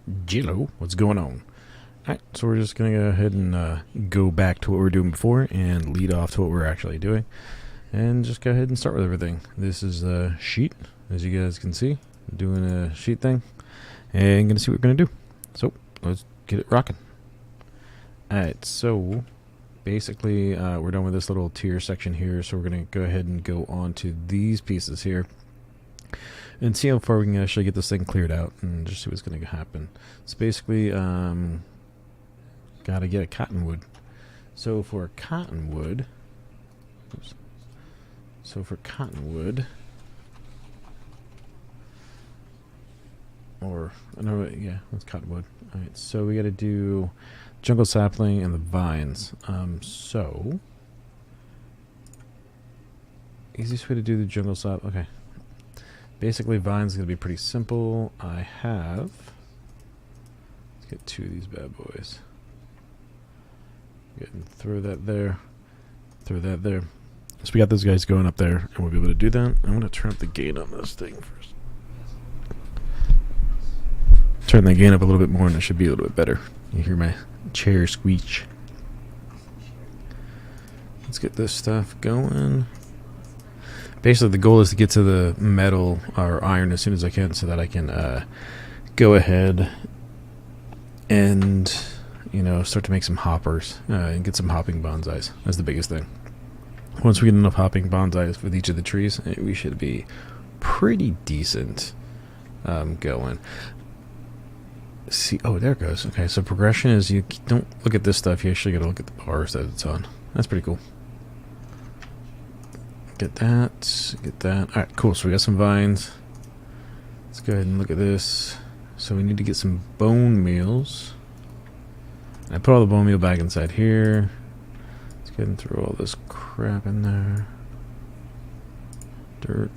Jillo, what's going on? Alright, so we're just going to go ahead and go back to what we were doing before and lead off to what we're actually doing. And just go ahead and start with everything. This is a sheet, as you guys can see. Doing a sheet thing. And going to see what we're going to do. So, let's get it rocking. Alright, so basically we're done with this little tier section here. So we're going to go ahead and go on to these pieces here. And see how far we can actually get this thing cleared out and just see what's going to happen. So basically, gotta get a cottonwood. So for cottonwood, or no, yeah, that's cottonwood. All right, so we got to do jungle sapling and the vines. So easiest way to do the jungle sap. Okay. Basically, vines is going to be pretty simple. Let's get two of these bad boys. And throw that there. Throw that there. So we got those guys going up there, and we'll be able to do that. I'm going to turn up the gain on this thing first. Turn the gain up a little bit more, and it should be a little bit better. You hear my chair squeak. Let's get this stuff going. Basically, the goal is to get to the metal or iron as soon as I can so that I can go ahead and, start to make some hoppers and get some hopping bonsais. That's the biggest thing. Once we get enough hopping bonsais with each of the trees, we should be pretty decent going. See, oh, there it goes. Okay, so progression is you don't look at this stuff. You actually got to look at the bars that it's on. That's pretty cool. Get that, get that. Alright, cool. So we got some vines. Let's go ahead and look at this. So we need to get some bone meals. I put all the bone meal back inside here. Let's go ahead and throw all this crap in there. Dirt.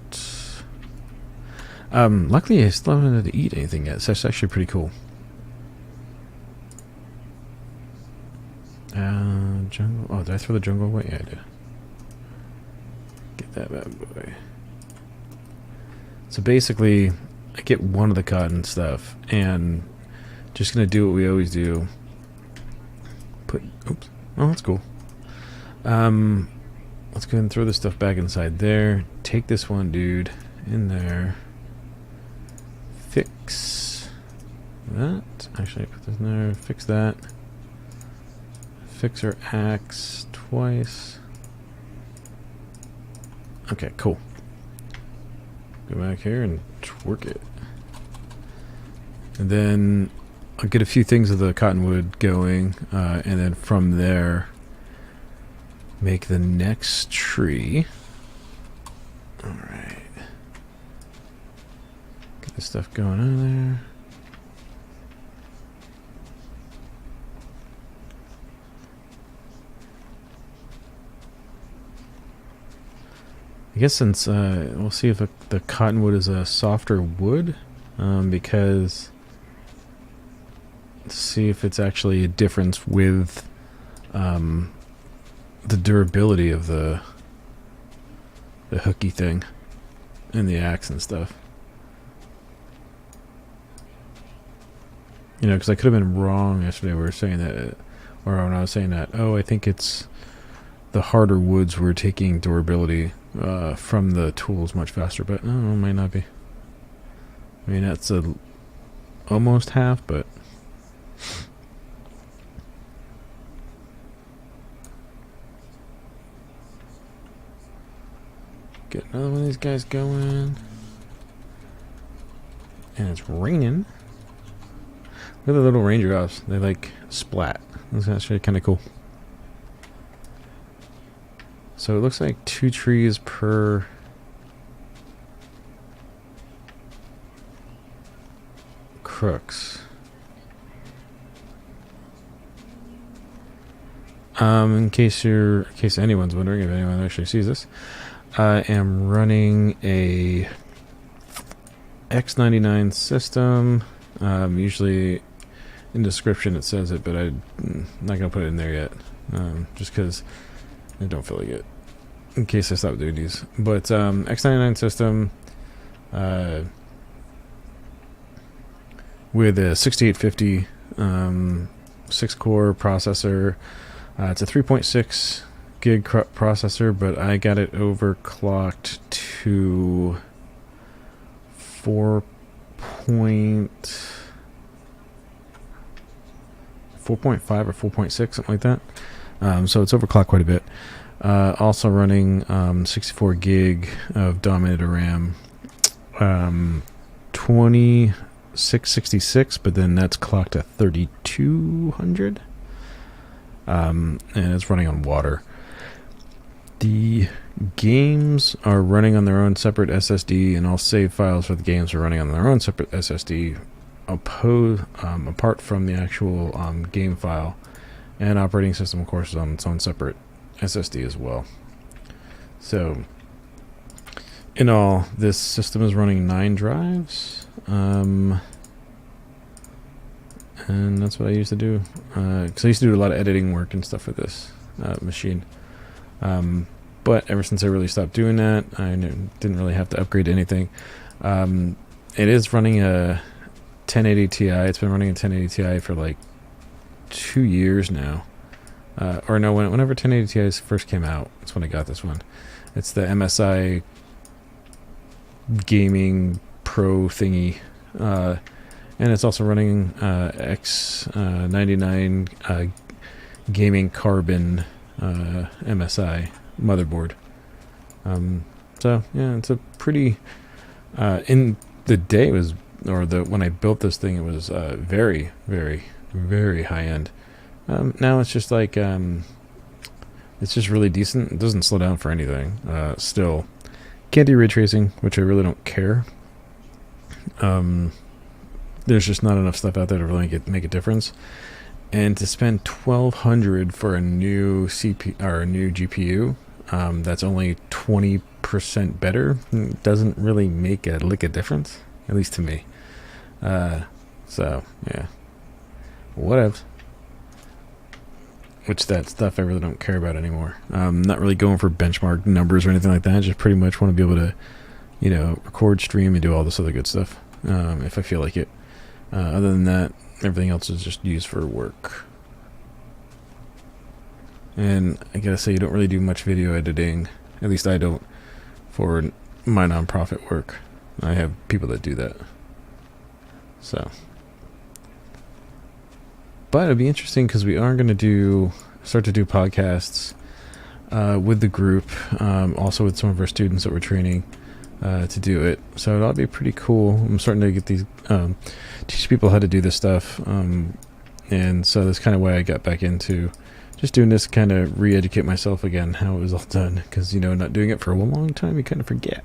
Luckily I still haven't had to eat anything yet, so that's actually pretty cool. Jungle. Oh, did I throw the jungle away? Yeah, I did. Get that bad boy. So basically, I get one of the cotton stuff, and just gonna do what we always do. Oops. Oh, that's cool. Let's go ahead and throw this stuff back inside there. Take this one, dude, in there. Fix that. Actually, put this in there. Fix that. Fix our axe twice. Okay, cool. Go back here and twerk it. And then I'll get a few things of the cottonwood going, and then from there make the next tree. Alright. Get this stuff going on there. I guess since we'll see if the cottonwood is a softer wood, because to see if it's actually a difference with the durability of the hooky thing and the axe and stuff. Because I could have been wrong yesterday. We were saying that, or when I was saying that, I think it's the harder woods were taking durability from the tools much faster, but it might not be. I mean, that's almost half, but get another one of these guys going. And it's raining. Look at the little raindrops. They like splat. That's actually kind of cool. So it looks like 2 trees per crooks. In case anyone's wondering, if anyone actually sees this, I am running a X99 system. Usually in the description it says it, but I'm not gonna put it in there yet, just because I don't feel like it. In case I stop doing these, but X99 system. with a 6850 6-core processor. It's a 3.6 gig processor, but I got it overclocked to 4.5 or 4.6, something like that. So it's overclocked quite a bit. Also running 64 gig of dominator RAM, 2666, but then that's clocked to 3200, and it's running on water. The games are running on their own separate SSD, and all save files for the games are running on their own separate SSD, apart from the actual game file. And operating system, of course, is on its own separate SSD as well. So, in all, this system is running 9 drives. And that's what I used to do. Because I used to do a lot of editing work and stuff with this machine. But ever since I really stopped doing that, I didn't really have to upgrade anything. It is running a 1080 Ti. It's been running a 1080 Ti for like 2 years now. Or no, whenever 1080 Ti's first came out, that's when I got this one. It's the MSI Gaming Pro thingy. And it's also running X99 Gaming Carbon MSI motherboard. So yeah, it's a pretty in the day it was, when I built this thing, it was very, very, very high end. Now it's just like it's just really decent. It doesn't slow down for anything. Still can't do ray tracing, which I really don't care. There's just not enough stuff out there to really make a difference. And to spend $1,200 for a new CPU or a new GPU, that's only 20% better, doesn't really make a lick of difference, at least to me. So yeah, whatever. Which that stuff I really don't care about anymore. Not really going for benchmark numbers or anything like that. I just pretty much want to be able to, record, stream, and do all this other good stuff if I feel like it. Other than that, everything else is just used for work. And I gotta say, you don't really do much video editing. At least I don't, for my nonprofit work. I have people that do that. So, but it'd be interesting because we are going to start to do podcasts with the group, also with some of our students that we're training to do it. So it'll be pretty cool. I'm starting to get these teach people how to do this stuff, and so that's kind of why I got back into just doing this, kind of re-educate myself again how it was all done, because not doing it for a long time, you kind of forget.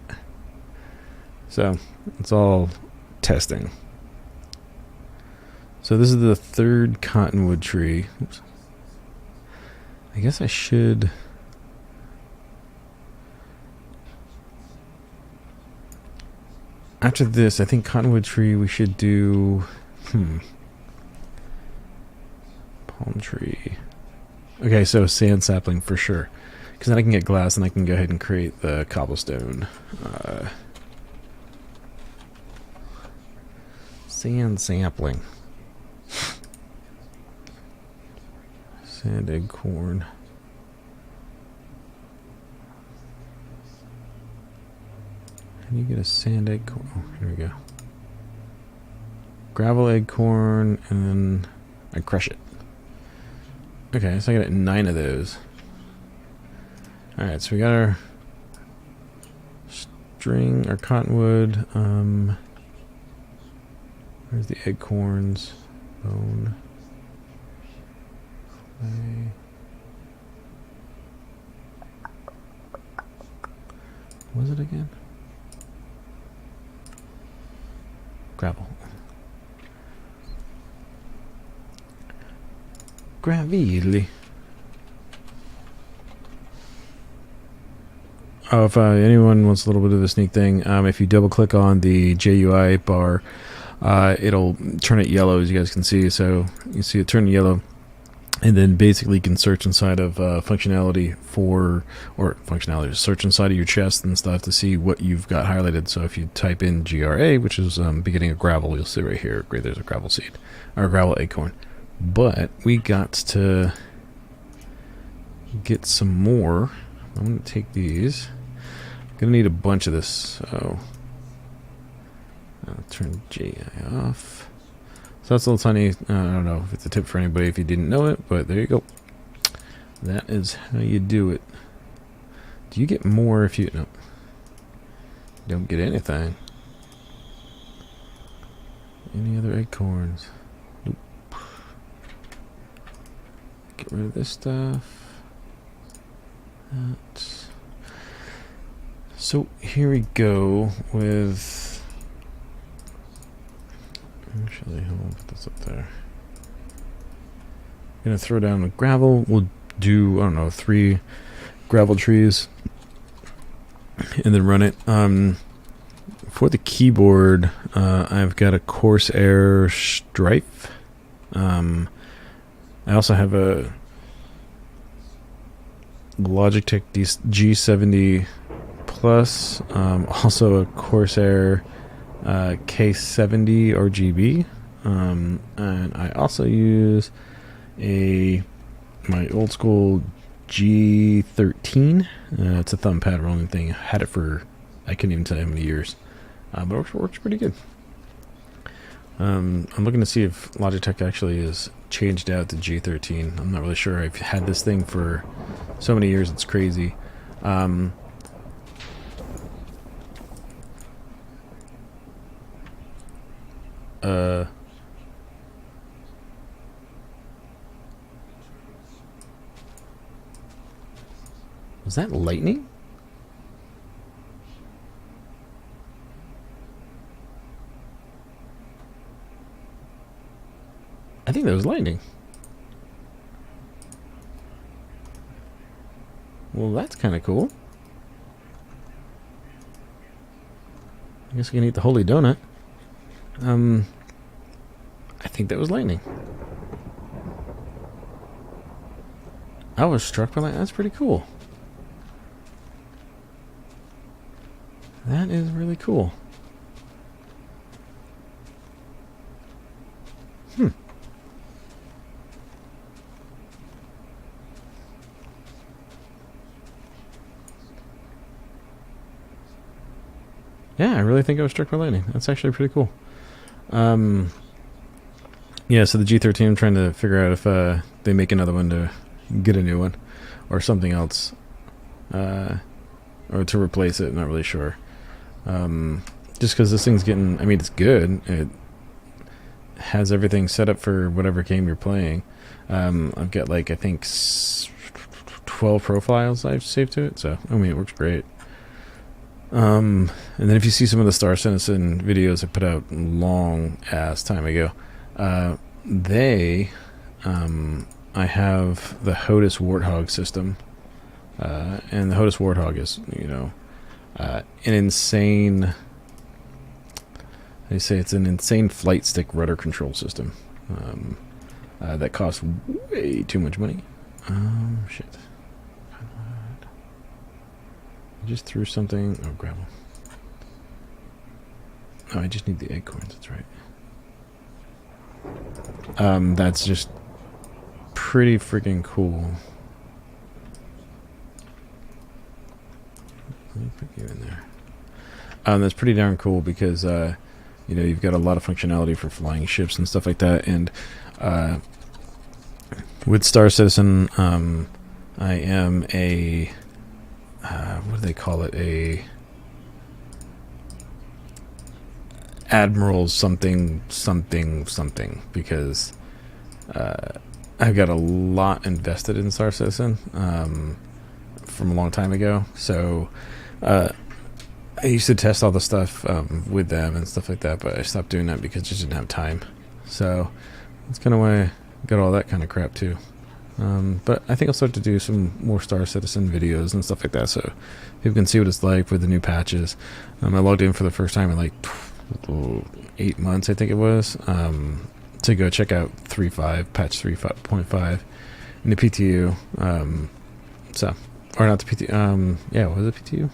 So it's all testing. So this is the third cottonwood tree. Oops. I guess I should. After this, I think cottonwood tree we should do. Palm tree. Okay, so sand sapling for sure, because then I can get glass and I can go ahead and create the cobblestone. Sand sapling. Sand acorn. How do you get a sand acorn? Oh, here we go. Gravel acorn, and then I crush it. Okay, so I got 9 of those. Alright, so we got our string, our cottonwood. Where's the acorns? Bone. Clay. What was it again? Gravel. Gravely. Oh, if anyone wants a little bit of a sneak thing, if you double click on the JUI bar, it'll turn it yellow, as you guys can see. So you see it turn yellow. And then basically you can search inside of functionality search inside of your chest and stuff to see what you've got highlighted. So if you type in GRA, which is beginning of gravel, you'll see right here, great, there's a gravel seed, or gravel acorn. But we got to get some more. I'm going to take these. I'm going to need a bunch of this, so I'll turn JI off. So that's a little tiny, I don't know if it's a tip for anybody if you didn't know it, but there you go. That is how you do it. Do you get more if you, no, don't get anything. Any other acorns? Nope. Get rid of this stuff. That's, so here we go with, actually, hold on, put this up there. I'm gonna throw down the gravel. We'll do, I don't know, 3 gravel trees and then run it. For the keyboard, I've got a Corsair Strife. I also have a Logitech G70 Plus, also a Corsair K70 RGB, and I also use my old school G13. It's a thumb pad rolling thing. I had it for, I couldn't even tell you how many years, but it works pretty good. I'm looking to see if Logitech actually has changed out to G13. I'm not really sure. I've had this thing for so many years, it's crazy. Was that lightning? I think that was lightning. Well, that's kind of cool. I guess we can eat the holy donut. I think that was lightning. I was struck by that. That's pretty cool. That is really cool. Yeah, I really think I was struck by lightning. That's actually pretty cool. Yeah, so the G13, I'm trying to figure out if they make another one to get a new one or something else, or to replace it. Not really sure. Just because this thing's getting, I mean, it's good. It has everything set up for whatever game you're playing. I've got like, I think 12 profiles I've saved to it, so I mean, it works great. And then if you see some of the Star Citizen videos I put out long ass time ago, I have the HOTUS Warthog system, and the HOTUS Warthog is, you know, an insane, they say it's an insane flight stick rudder control system, that costs way too much money. Shit. I just threw something. Oh, gravel. Oh, I just need the acorns. That's right. That's just pretty freaking cool. Let me put you in there. That's pretty darn cool because, you know, you've got a lot of functionality for flying ships and stuff like that. And with Star Citizen, I am a... what do they call it? A Admiral something because I've got a lot invested in Star Citizen from a long time ago. So I used to test all the stuff with them and stuff like that, but I stopped doing that because I just didn't have time. So that's kind of why I got all that kind of crap too. But I think I'll start to do some more Star Citizen videos and stuff like that, so people can see what it's like with the new patches. I logged in for the first time in like 8 months, I think it was, to go check out 3.5, patch 3.5, in the PTU. So, or not the PTU. Yeah, was it PTU?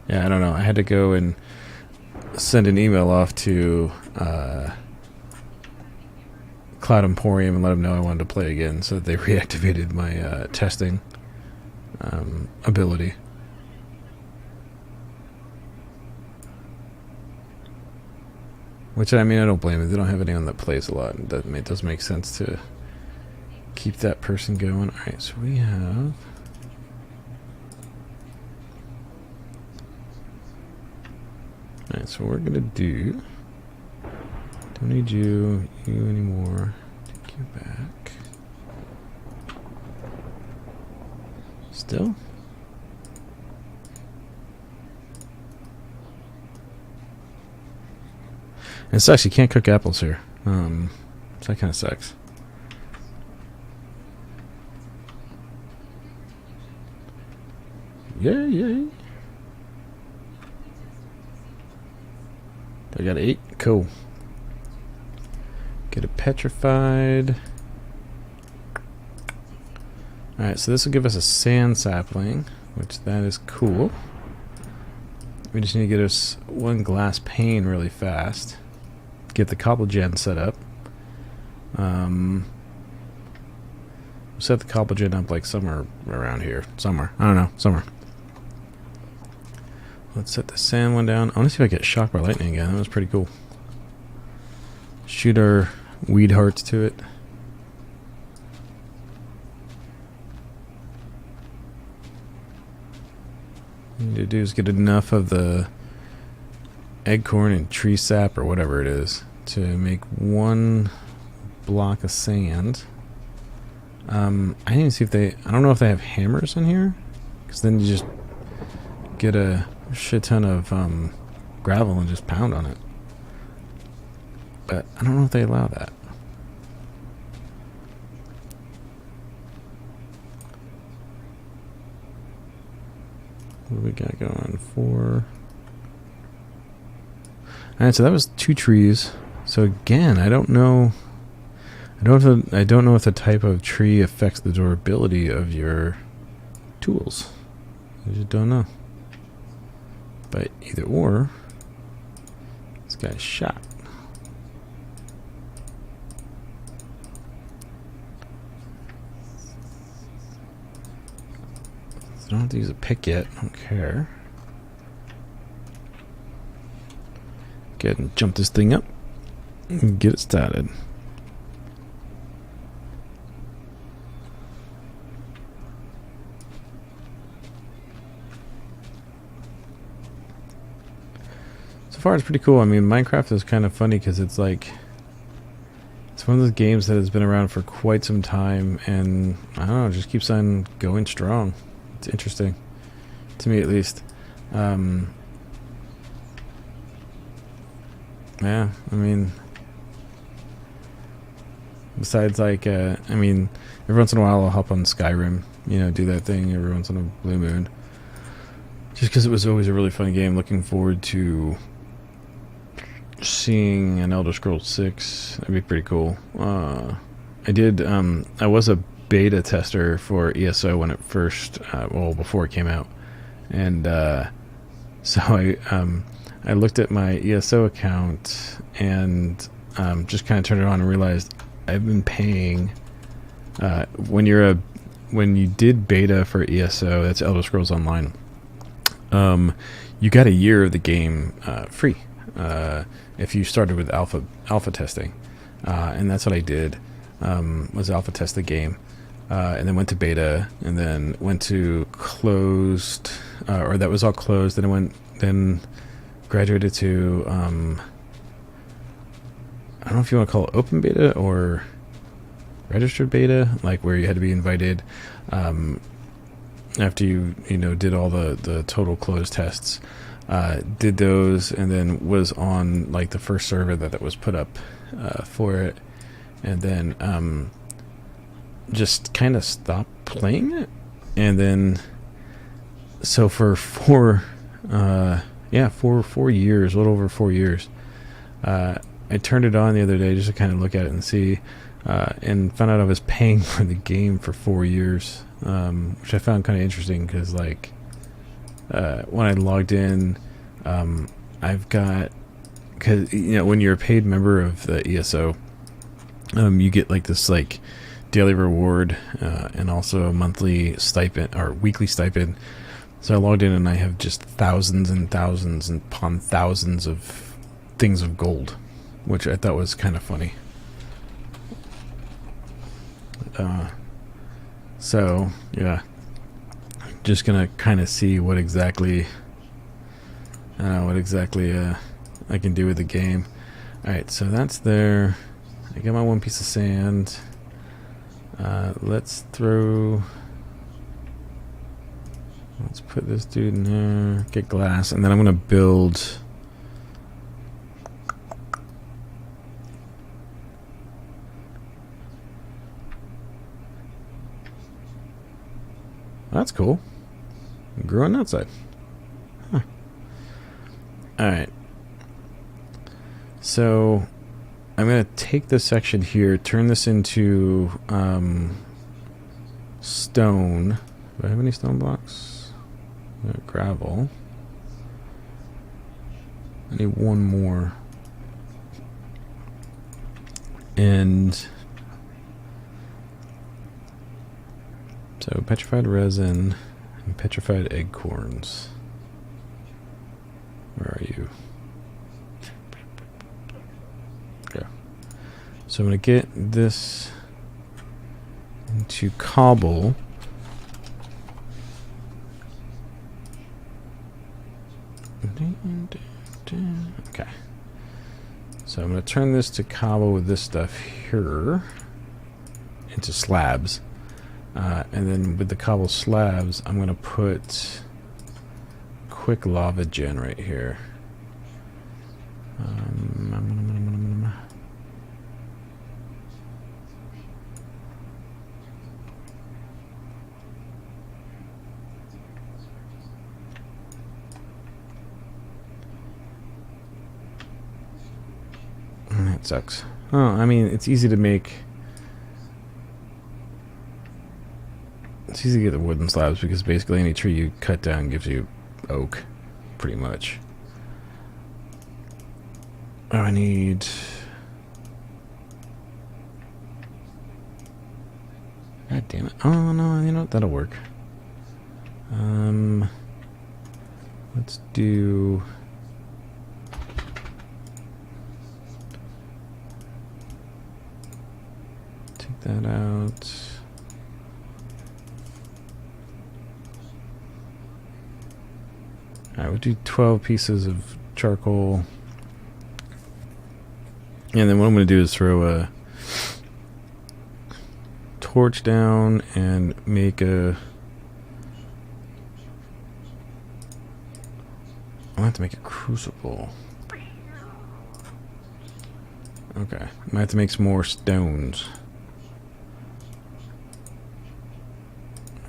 Yeah, I don't know. I had to go and send an email off to Cloud Emporium and let them know I wanted to play again, so that they reactivated my testing ability. Which, I mean, I don't blame them. They don't have anyone that plays a lot. It does make sense to keep that person going. Alright, so we have... Alright, so we're going to do... Don't need you anymore. Take you back. Still? It sucks, you can't cook apples here. So that kind of sucks. Yay. I got 8. Cool. Get a petrified. Alright, so this will give us a sand sapling, which that is cool. We just need to get us 1 glass pane really fast. Get the cobble gen set up. Set the cobble gen up like somewhere around here. Somewhere. I don't know. Somewhere. Let's set the sand one down. I want to see if I get shocked by lightning again. That was pretty cool. Shoot our weed hearts to it. What we need to do is get enough of the acorn and tree sap or whatever it is to make 1 block of sand. I need to see if they... I don't know if they have hammers in here, because then you just get a shit ton of gravel and just pound on it. But I don't know if they allow that. What do we got going? 4. Alright, so that was 2 trees. So again, I don't know. I don't know if the type of tree affects the durability of your tools. I just don't know. But either or, this guy's shot. So I don't have to use a pick yet. I don't care. Go ahead and jump this thing up and get it started. So far it's pretty cool. I mean, Minecraft is kind of funny because it's like, it's one of those games that has been around for quite some time, and I don't know, it just keeps on going strong. It's interesting, to me at least. Yeah, I mean, besides like, I mean, every once in a while I'll hop on Skyrim, you know, do that thing every once in a blue moon. Just because it was always a really fun game. Looking forward to seeing an Elder Scrolls 6. That'd be pretty cool. I was a beta tester for ESO when it first, well, before it came out. And so I looked at my ESO account and just kind of turned it on and realized I've been paying when you did beta for ESO, that's Elder Scrolls Online. You got a year of the game free if you started with alpha testing, and that's what I did. Was alpha test the game, and then went to beta, and then went to closed, or that was all closed. Then graduated to I don't know if you want to call it open beta or registered beta, like where you had to be invited after you did all the total closed tests. Did those, and then was on like the first server that was put up for it, and then just kind of stopped playing it. And then so for 4 years, a little over 4 years, I turned it on the other day just to kind of look at it and see, and found out I was paying for the game for 4 years, which I found kind of interesting because, like, when I logged in, I've got, because, you know, when you're a paid member of the ESO, you get like this like daily reward, and also a monthly stipend or weekly stipend. So I logged in and I have just thousands and thousands and upon thousands of things of gold, which I thought was kind of funny. So yeah, just gonna kind of see what exactly I can do with the game. Alright, so that's there. I got my one piece of sand. Let's put this dude in there, get glass, and then I'm gonna build that's cool. Growing outside. Huh. Alright. So I'm going to take this section here, turn this into stone. Do I have any stone blocks? Gravel. I need one more. And so petrified resin and petrified acorns. Where are you? Okay. So I'm going to get this into cobble. Okay. So I'm going to turn this to cobble with this stuff here into slabs. And then with the cobble slabs, I'm going to put quick lava gen right here. That sucks. Oh, I mean, it's easy to make. It's easy to get the wooden slabs because basically any tree you cut down gives you oak, pretty much. Oh, I need. God damn it! Oh no, you know what? That'll work. Let's do. Take that out. Alright, we'll do 12 pieces of charcoal. And then what I'm going to do is throw a torch down and make a... I'll have to make a crucible. Okay, I might have to make some more stones.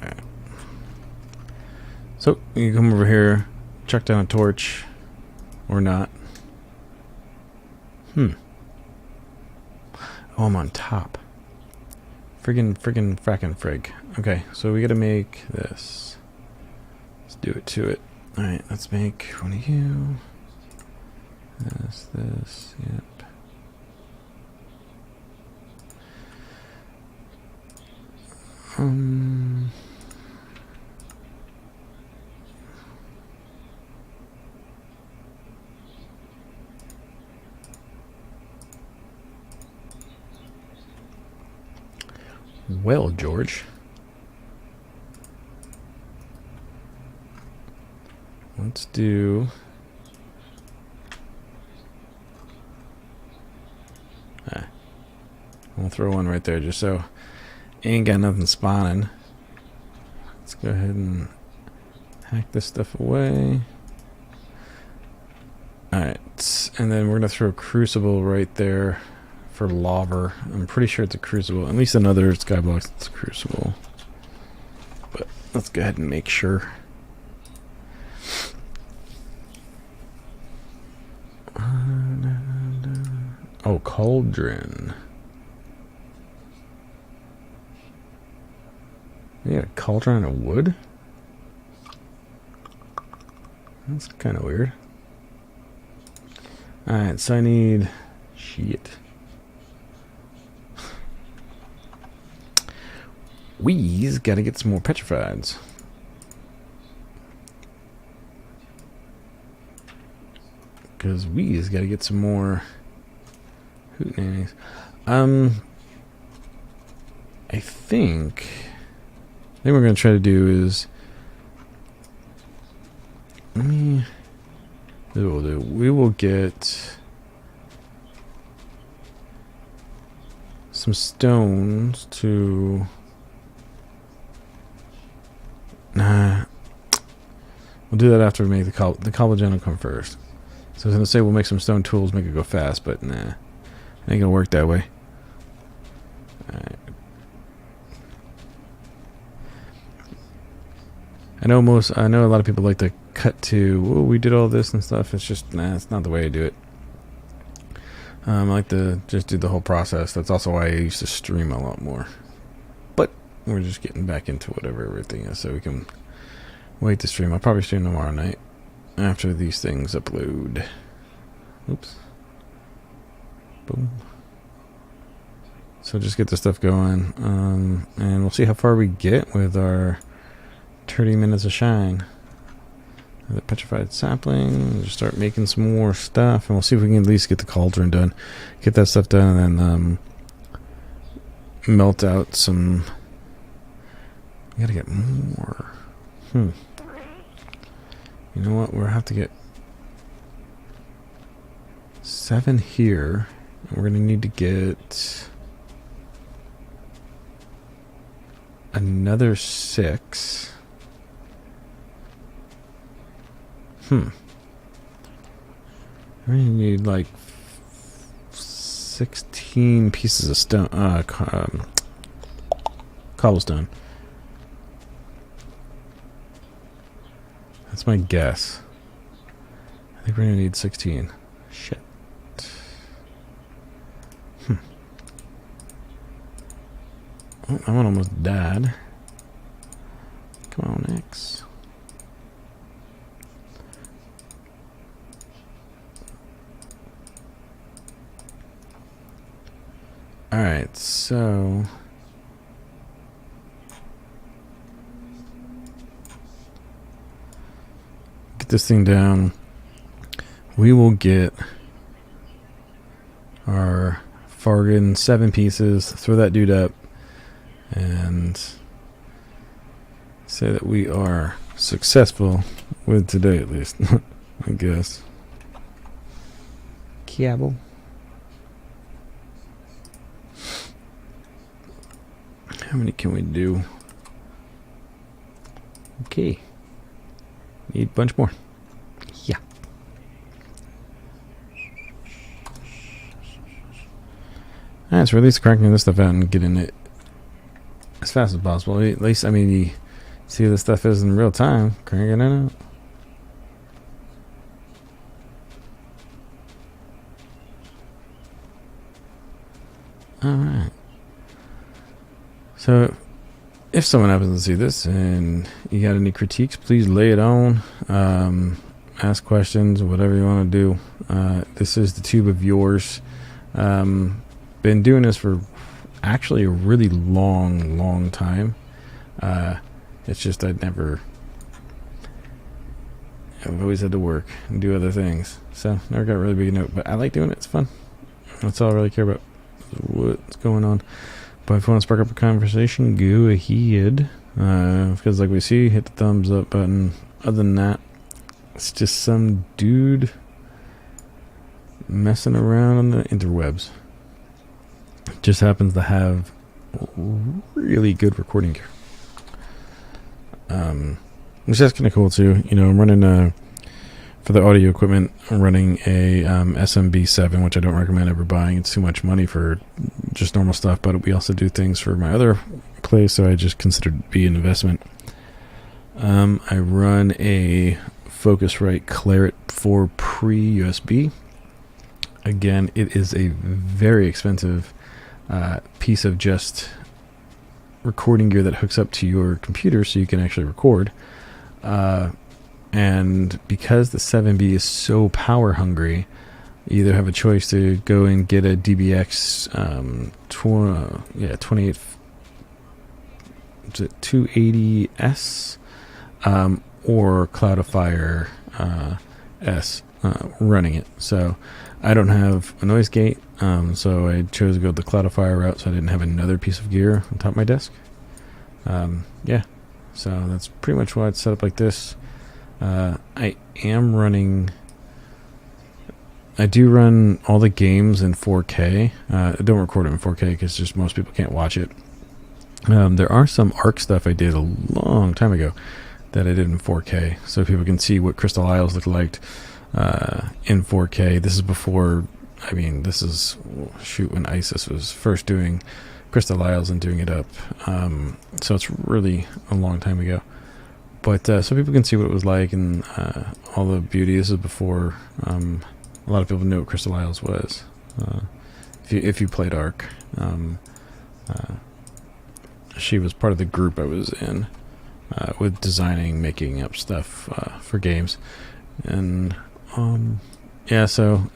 Alright. So, you come over here, chuck down a torch, or not. Oh, I'm on top. Frickin' frackin' frig. Okay, so we gotta make this. Let's do it to it. Alright, let's make one of you. This, yep. Well, George. Let's do... We'll throw one right there just so ain't got nothing spawning. Let's go ahead and hack this stuff away. Alright, and then we're going to throw a crucible right there for lava. I'm pretty sure it's a crucible. At least another skyblock it's a crucible. But let's go ahead and make sure. Oh, cauldron. Yeah, a cauldron of wood? That's kind of weird. Alright, so I need... Shit. We's gotta get some more petrifieds. Because we's gotta get some more... hootenannies. I think what we're going to try to do is... we will get some stones to... Nah. We'll do that after we make the collagen will come first. So I was going to say we'll make some stone tools, make it go fast, but nah. It ain't going to work that way. Alright. I know a lot of people like to cut to, oh, we did all this and stuff. It's just, nah, it's not the way I do it. I like to just do the whole process. That's also why I used to stream a lot more. But we're just getting back into whatever everything is, so we can wait to stream. I'll probably stream tomorrow night after these things upload. Oops. Boom. So just get this stuff going, and we'll see how far we get with our 30 minutes of shine. The petrified sapling. Just start making some more stuff, and we'll see if we can at least get the cauldron done. Get that stuff done, and then melt out some. We gotta get more. You know what? We'll have to get 7 here, and we're gonna need to get another 6. We need like 16 pieces of stone, cobblestone. That's my guess. I think we're gonna need 16. Shit. Oh, that one almost died. Come on, X. Alright, so get this thing down. We will get our Fargan 7 pieces, throw that dude up, and say that we are successful with today at least. I guess. Kiabble. How many can we do? Okay. Need a bunch more. Yeah. Alright, so we're at least cracking this stuff out and getting it as fast as possible. At least, I mean, you see this stuff is in real time. Cranking it out. Alright. So, if someone happens to see this and you got any critiques, please lay it on. Ask questions, whatever you want to do. This is the tube of yours. Been doing this for actually a really long time. It's just I've always had to work and do other things. So, never got really big note. But I like doing it. It's fun. That's all I really care about. What's going on. But if you want to spark up a conversation, go ahead. Because like we see, hit the thumbs up button. Other than that, it's just some dude messing around on the interwebs. Just happens to have really good recording gear. Which is kind of cool too. You know, I'm running for the audio equipment, I'm running a SMB7, which I don't recommend ever buying. It's too much money for just normal stuff, but we also do things for my other place, so I just considered it to be an investment. I run a Focusrite Claret 4 pre-USB. Again, it is a very expensive piece of just recording gear that hooks up to your computer so you can actually record. And because the 7B is so power hungry, you either have a choice to go and get a DBX 28 280S or Cloudifier S running it. So I don't have a noise gate, so I chose to go the Cloudifier route so I didn't have another piece of gear on top of my desk. Yeah, so that's pretty much why it's set up like this. I do run all the games in 4K. I don't record it in 4K because just most people can't watch it. There are some ARC stuff I did a long time ago that I did in 4K, so people can see what Crystal Isles look like in 4K. This is before, this is when ISIS was first doing Crystal Isles and doing it up. So it's really a long time ago. But so people can see what it was like and all the beauty. This is before a lot of people knew what Crystal Isles was. If you played ARC. She was part of the group I was in with designing, making up stuff for games. And yeah, so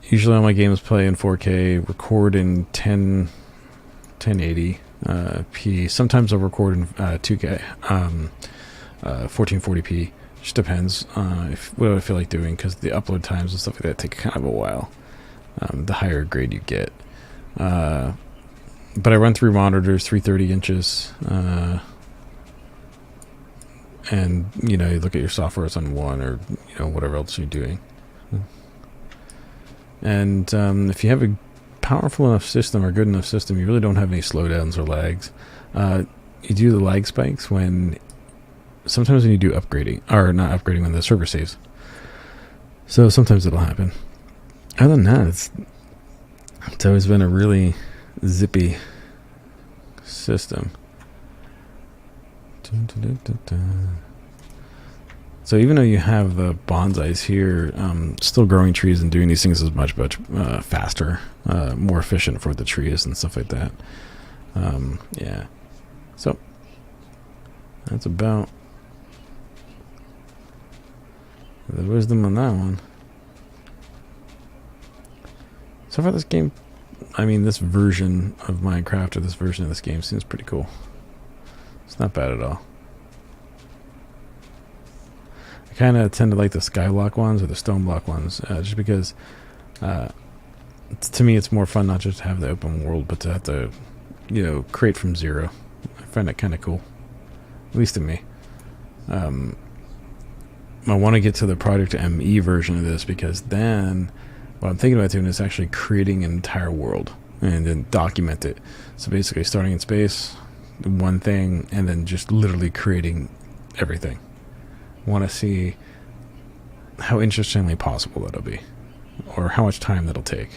usually all my games play in 4K, record in 1080p. Sometimes I'll record in 2K, 1440p. Just depends what I feel like doing, because the upload times and stuff like that take kind of a while. The higher grade you get. But I run through monitors, 330 inches, and you look at your software, it's on one, or whatever else you're doing. And if you have a powerful enough system or good enough system, you really don't have any slowdowns or lags. You do the lag spikes sometimes when you do upgrading, or not upgrading, when the server saves. So sometimes it'll happen. Other than that, it's always been a really zippy system. So even though you have the bonsais here, still growing trees and doing these things is much faster, more efficient for the trees and stuff like that. Yeah, so that's about the wisdom on that one. So far, this game, this version of Minecraft, or this version of this game, seems pretty cool. It's not bad at all. I kind of tend to like the skyblock ones or the stone block ones, just because to me it's more fun not just to have the open world, but to have to, create from zero. I find that kind of cool, at least to me. I want to get to the Project ME version of this, because then what I'm thinking about doing is actually creating an entire world and then document it. So basically starting in space, one thing, and then just literally creating everything. I want to see how interestingly possible that'll be, or how much time that'll take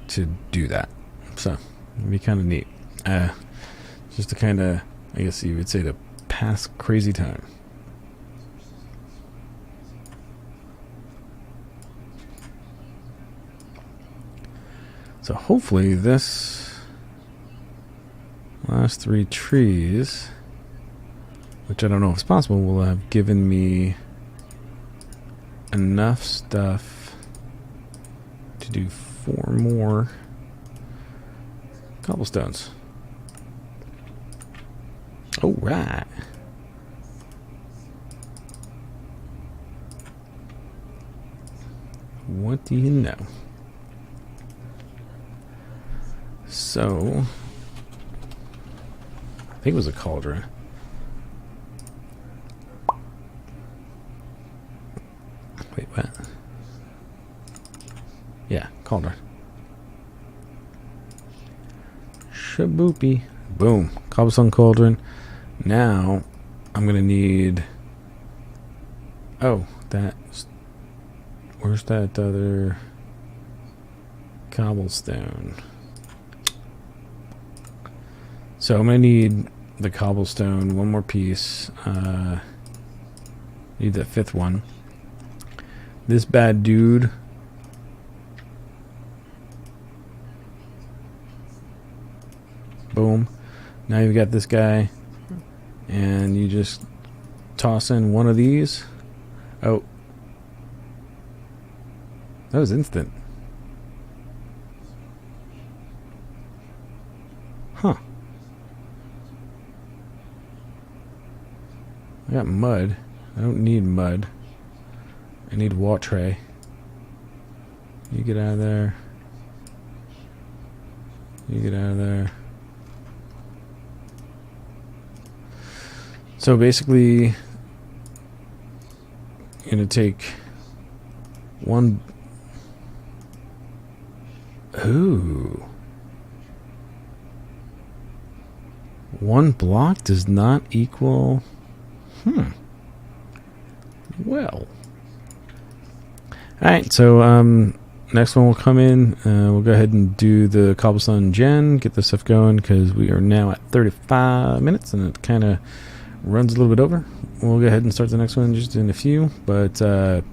to do that. So it'd be kind of neat. Just to kind of, I guess you would say, to pass crazy time. So hopefully this last 3 trees, which I don't know if it's possible, will have given me enough stuff to do 4 more cobblestones. All right. What do you know? So, I think it was a cauldron. Wait, what? Yeah, cauldron. Shaboopy. Boom. Cobblestone cauldron. Now, I'm going to need... Oh, that's... Where's that other cobblestone? So I'm going to need the cobblestone, 1 more piece. Need that 5th one. This bad dude Boom. Now you've got this guy, and you just toss in one of these. Oh. That was instant. Huh. I got mud. I don't need mud. I need water. You get out of there. You get out of there. So basically, you're going to take one... Ooh. One block does not equal... Well. Alright, so next one will come in. We'll go ahead and do the cobblestone gen, get this stuff going, because we are now at 35 minutes, and it kind of runs a little bit over. We'll go ahead and start the next one just in a few, but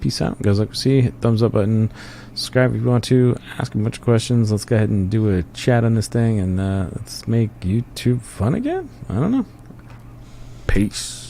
peace out. Guys, like we see, hit thumbs up button, subscribe if you want to, ask a bunch of questions. Let's go ahead and do a chat on this thing, and let's make YouTube fun again? I don't know. Peace.